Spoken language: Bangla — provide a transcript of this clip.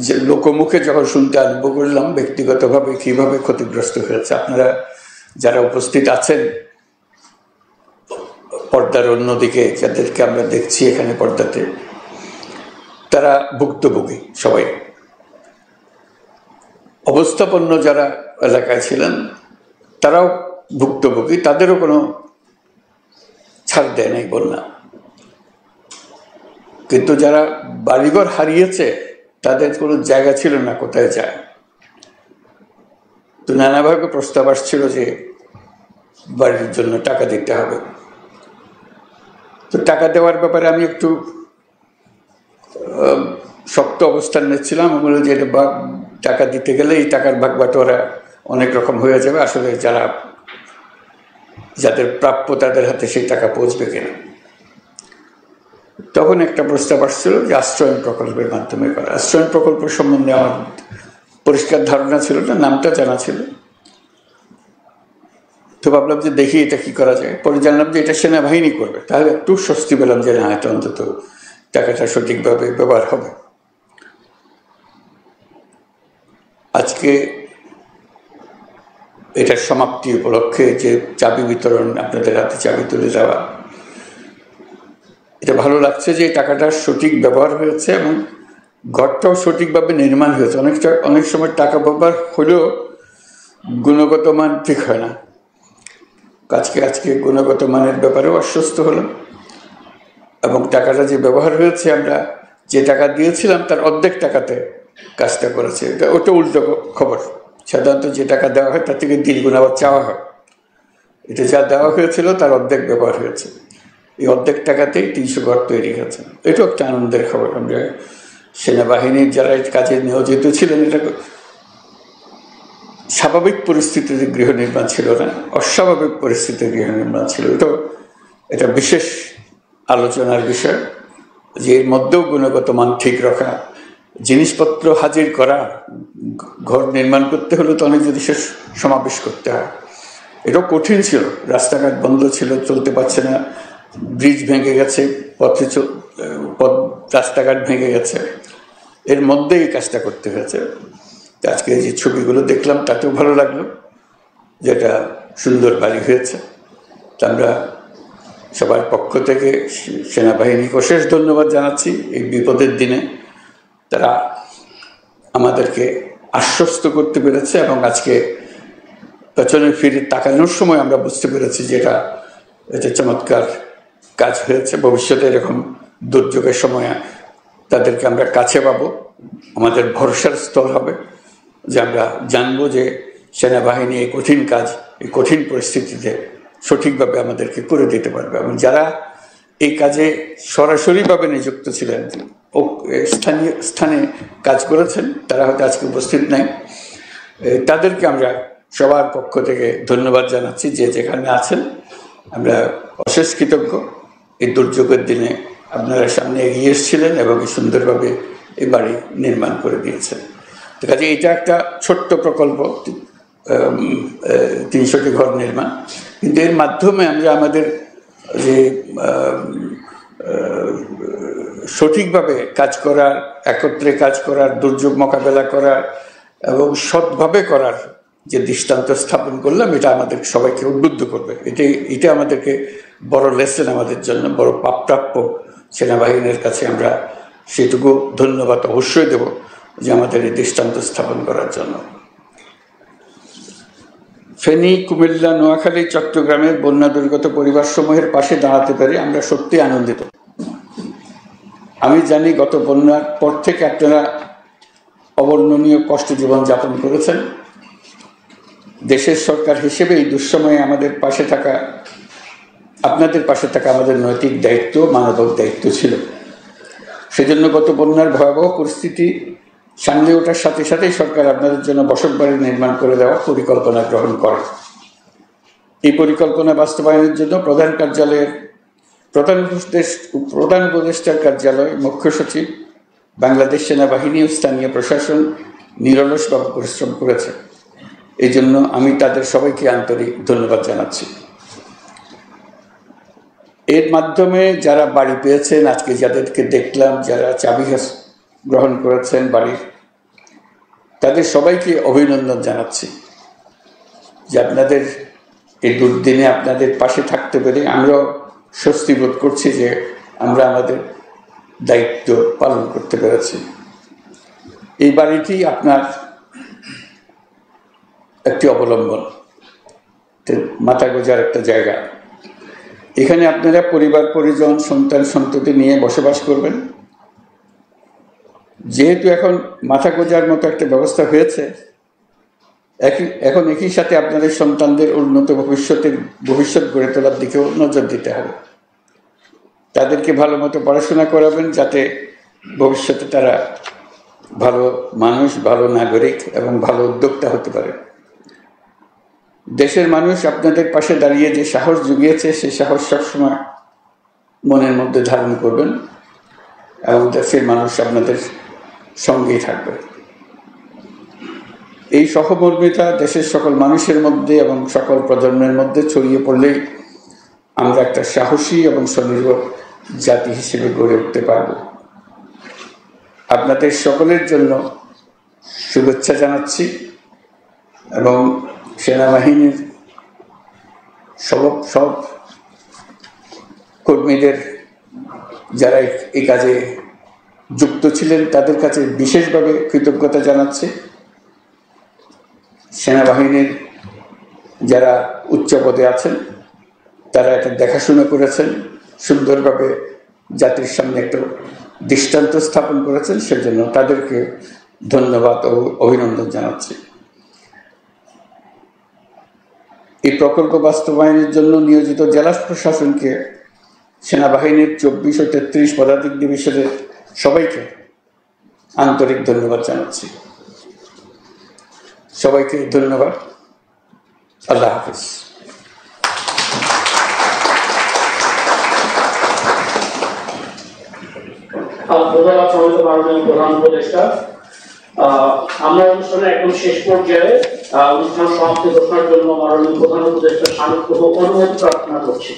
যে লোকমুখে যখন শুনতে আরম্ভ করলাম ব্যক্তিগতভাবে কিভাবে ক্ষতিগ্রস্ত হয়েছে, আপনারা যারা উপস্থিত আছেন পর্দার অন্যদিকে যাদেরকে আমরা দেখছি এখানে পর্দাতে, তারা ভুক্তভোগী সবাই। অবস্থাপন্ন যারা এলাকায় ছিলেন তারাও ভুক্তভোগী, তাদেরও কোনো ছাড় দেয় নাই বন্যা। কিন্তু যারা বাড়িঘর হারিয়েছে তাদের কোনো জায়গা ছিল না কোথায় যায়। তো নানাভাবে প্রস্তাব আসছিল যে বাড়ির জন্য টাকা দিতে হবে। তো টাকা দেওয়ার ব্যাপারে আমি একটু শক্ত অবস্থান নিচ্ছিলাম। আমি বলি যে এটা টাকা দিতে গেলে এই টাকার ভাগ বাটোয়ারা অনেক রকম হয়ে যাবে, আসলে যাদের প্রাপ্য তাদের হাতে সেই টাকা পৌঁছবে কিনা। তখন একটা প্রস্তাব আসছিল যে আশ্রয়ণ প্রকল্পের মাধ্যমে করা। আশ্রয়ণ প্রকল্প সম্বন্ধে আমার পরিষ্কার ধারণা ছিল না, নামটা জানা ছিল। তো ভাবলাম যে দেখি এটা কি করা যায়। পরে জানলাম যে এটা সেনাবাহিনী করবে, তাহলে একটু স্বস্তি পেলাম যে না, এটা অন্তত টাকাটা সঠিকভাবে ব্যবহার হবে। আজকে এটার সমাপ্তি উপলক্ষে যে চাবি বিতরণ, আপনাদের হাতে চাবি তুলে দেওয়া, এটা ভালো লাগছে যে টাকাটার সঠিক ব্যবহার হয়েছে এবং ঘরটাও সঠিকভাবে নির্মাণ হয়েছে। অনেক সময় টাকা ব্যবহার হলেও গুণগত মান ঠিক হয় না। আজকে গুণগত মানের ব্যাপারেও আশ্বস্ত হলাম এবং টাকাটা যে ব্যবহার হয়েছে, আমরা যে টাকা দিয়েছিলাম তার অর্ধেক টাকাতে কাজটা করেছে। ওটা উল্টো খবর। সাধারণত যে টাকা দেওয়া হয় তার থেকে দ্বিগুণ আবার চাওয়া হয়। এটা যা দেওয়া হয়েছিল তার অর্ধেক ব্যবহার হয়েছে। এই অর্ধেক টাকাতেই 300 ঘর তৈরি হয়েছে। এটাও একটা আনন্দের খবর। আমরা সেনাবাহিনীর যারা এই কাজে নিয়োজিত ছিলেন, এটা স্বাভাবিক পরিস্থিতিতে গৃহ নির্মাণ ছিল না, অস্বাভাবিক পরিস্থিতিতে গৃহ নির্মাণ ছিল। এটা বিশেষ আলোচনার বিষয় যে এর মধ্যেও গুণগত মান ঠিক রাখা, জিনিসপত্র হাজির করা। ঘর নির্মাণ করতে হলে তো অনেক জিনিসের সমাবেশ করতে হয়। এটাও কঠিন ছিল। রাস্তাঘাট বন্ধ ছিল, চলতে পারছে না, ব্রিজ ভেঙে গেছে, রাস্তাঘাট ভেঙে গেছে, এর মধ্যেই এই কাজটা করতে হয়েছে। আজকে যে ছবিগুলো দেখলাম তাতেও ভালো লাগলো, যেটা সুন্দর বাড়ি হয়েছে। তা আমরা সবার পক্ষ থেকে সেনাবাহিনীকে অশেষ ধন্যবাদ জানাচ্ছি। এই বিপদের দিনে তারা আমাদেরকে আশ্বস্ত করতে পেরেছে এবং আজকে পেছনে ফিরে তাকানোর সময় আমরা বুঝতে পেরেছি যে এটা চমৎকার কাজ হয়েছে। ভবিষ্যতে এরকম দুর্যোগের সময় তাদেরকে আমরা কাছে পাবো, আমাদের ভরসার স্থল হবে, যে আমরা জানবো যে সেনাবাহিনী এই কঠিন কাজ, এই কঠিন পরিস্থিতিতে সঠিকভাবে আমাদেরকে করে দিতে পারবে। এবং যারা এই কাজে সরাসরিভাবে নিযুক্ত ছিলেন, স্থানে কাজ করেছেন, তারা হয়তো আজকে উপস্থিত নাই। তাদেরকে আমরা সবার পক্ষ থেকে ধন্যবাদ জানাচ্ছি, যে যেখানে আছেন। আমরা অশেষ কৃতজ্ঞ। এই দুর্যোগের দিনে আপনারা সামনে এগিয়ে এসেছিলেন এবং সুন্দরভাবে এই বাড়ি নির্মাণ করে দিয়েছেন। তো কাজে এটা একটা ছোট্ট প্রকল্প, 300টি ঘর নির্মাণ, কিন্তু এর মাধ্যমে আমরা আমাদের যে সঠিকভাবে কাজ করার, একত্রে কাজ করার, দুর্যোগ মোকাবেলা করার এবং সৎভাবে করার যে দৃষ্টান্ত স্থাপন করলাম, এটা আমাদের সবাইকে উদ্বুদ্ধ করবে। এটা আমাদেরকে বড় লেসন, আমাদের জন্য বড় প্রাপ্য। সেনাবাহিনীর কাছে আমরা সেটুকু ধন্যবাদ অবশ্যই দেব যে আমাদের এই দৃষ্টান্ত স্থাপন করার জন্য। ফেনী, কুমিল্লা, নোয়াখালী, চট্টগ্রামের বন্যা দুর্গত পরিবারসমূহের পাশে দাঁড়াতে পেরে আমরা সত্যি আনন্দিত। আমি জানি গত বন্যার পর থেকে আপনারা অবর্ণনীয় কষ্টে জীবনযাপন করেছেন। দেশের সরকার হিসেবে এই দুঃসময়ে আপনাদের পাশে থাকা আমাদের নৈতিক দায়িত্ব, মানবিক দায়িত্ব ছিল। সেজন্য গত বন্যার ভয়াবহ পরিস্থিতি সামলে ওঠার সাথে সাথেই সরকার আপনাদের জন্য বসতবাড়ি নির্মাণ করে দেওয়ার পরিকল্পনা গ্রহণ করে। এই পরিকল্পনা বাস্তবায়নের জন্য প্রধান উপদেষ্টার কার্যালয়, মুখ্য সচিব, বাংলাদেশ সেনাবাহিনী ও স্থানীয় প্রশাসন নিরলসভাবে পরিশ্রম করেছে। এই জন্য আমি তাদের সবাইকে আন্তরিক ধন্যবাদ জানাচ্ছি। এর মাধ্যমে যারা বাড়ি পেয়েছেন, আজকে যাদেরকে দেখলাম, যারা চাবি গ্রহণ করেছেন, বাড়ির তাদের সবাইকে অভিনন্দন জানাচ্ছি যে আপনাদের এই দুর্দিনে আপনাদের পাশে থাকতে পেরে আমরাও স্বস্তি বোধ করছি যে আমরা আমাদের দায়িত্ব পালন করতে পেরেছি। এই বাড়িটি আপনার একটি অবলম্বন, মাথা গোঁজার একটা জায়গা। এখানে আপনারা পরিবার পরিজন সন্তান সন্ততি নিয়ে বসবাস করবেন। যেহেতু এখন মাথা গোঁজার মতো একটা ব্যবস্থা হয়েছে, এখন একই সাথে আপনাদের সন্তানদের উন্নত ভবিষ্যৎ গড়ে তোলার দিকেও নজর দিতে হবে। তাদেরকে ভালো মতো পড়াশোনা করাবেন যাতে ভবিষ্যতে তারা ভালো মানুষ, ভালো নাগরিক এবং ভালো উদ্যোক্তা হতে পারে। দেশের মানুষ আপনাদের পাশে দাঁড়িয়ে যে সাহস জুগিয়েছে সেই সাহস সবসময় মনের মধ্যে ধারণ করবেন এবং দেশের মানুষ আপনাদের সঙ্গেই থাকবে। এই সহমর্মিতা দেশের সকল মানুষের মধ্যে এবং সকল প্রজন্মের মধ্যে ছড়িয়ে পড়লেই আমরা একটা সাহসী এবং স্বনির্ভর জাতি হিসেবে গড়ে উঠতে পারব। আপনাদের সকলের জন্য শুভেচ্ছা জানাচ্ছি এবং সেনাবাহিনীর সব কর্মীদের যারা এই কাজে যুক্ত ছিলেন তাদের কাছে বিশেষভাবে কৃতজ্ঞতা জানাচ্ছি। সেনাবাহিনীর যারা উচ্চ পদে আছেন তারা এটা দেখাশোনা করেছেন, সুন্দরভাবে জাতির সামনে একটা দৃষ্টান্ত স্থাপন করেছেন, সেজন্য তাদেরকে ধন্যবাদ ও অভিনন্দন জানাচ্ছি। এই প্রকল্প বাস্তবায়নের জন্য নিয়োজিত জেলা প্রশাসনকে, সেনাবাহিনীর 24 ও 33 পদাতিক ডিভিশনের সবাইকে আন্তরিক ধন্যবাদ জানাচ্ছি। সবাইকে ধন্যবাদ। আল্লাহ হাফিজ। প্রধান উপদেষ্টা, আমরা অনুষ্ঠানের একদম শেষ পর্যায়ে অনুষ্ঠান সমাপ্তি ঘোষণার জন্য মাননীয় প্রধান উপদেষ্টা সাময়িক অনুমতি প্রার্থনা করছি।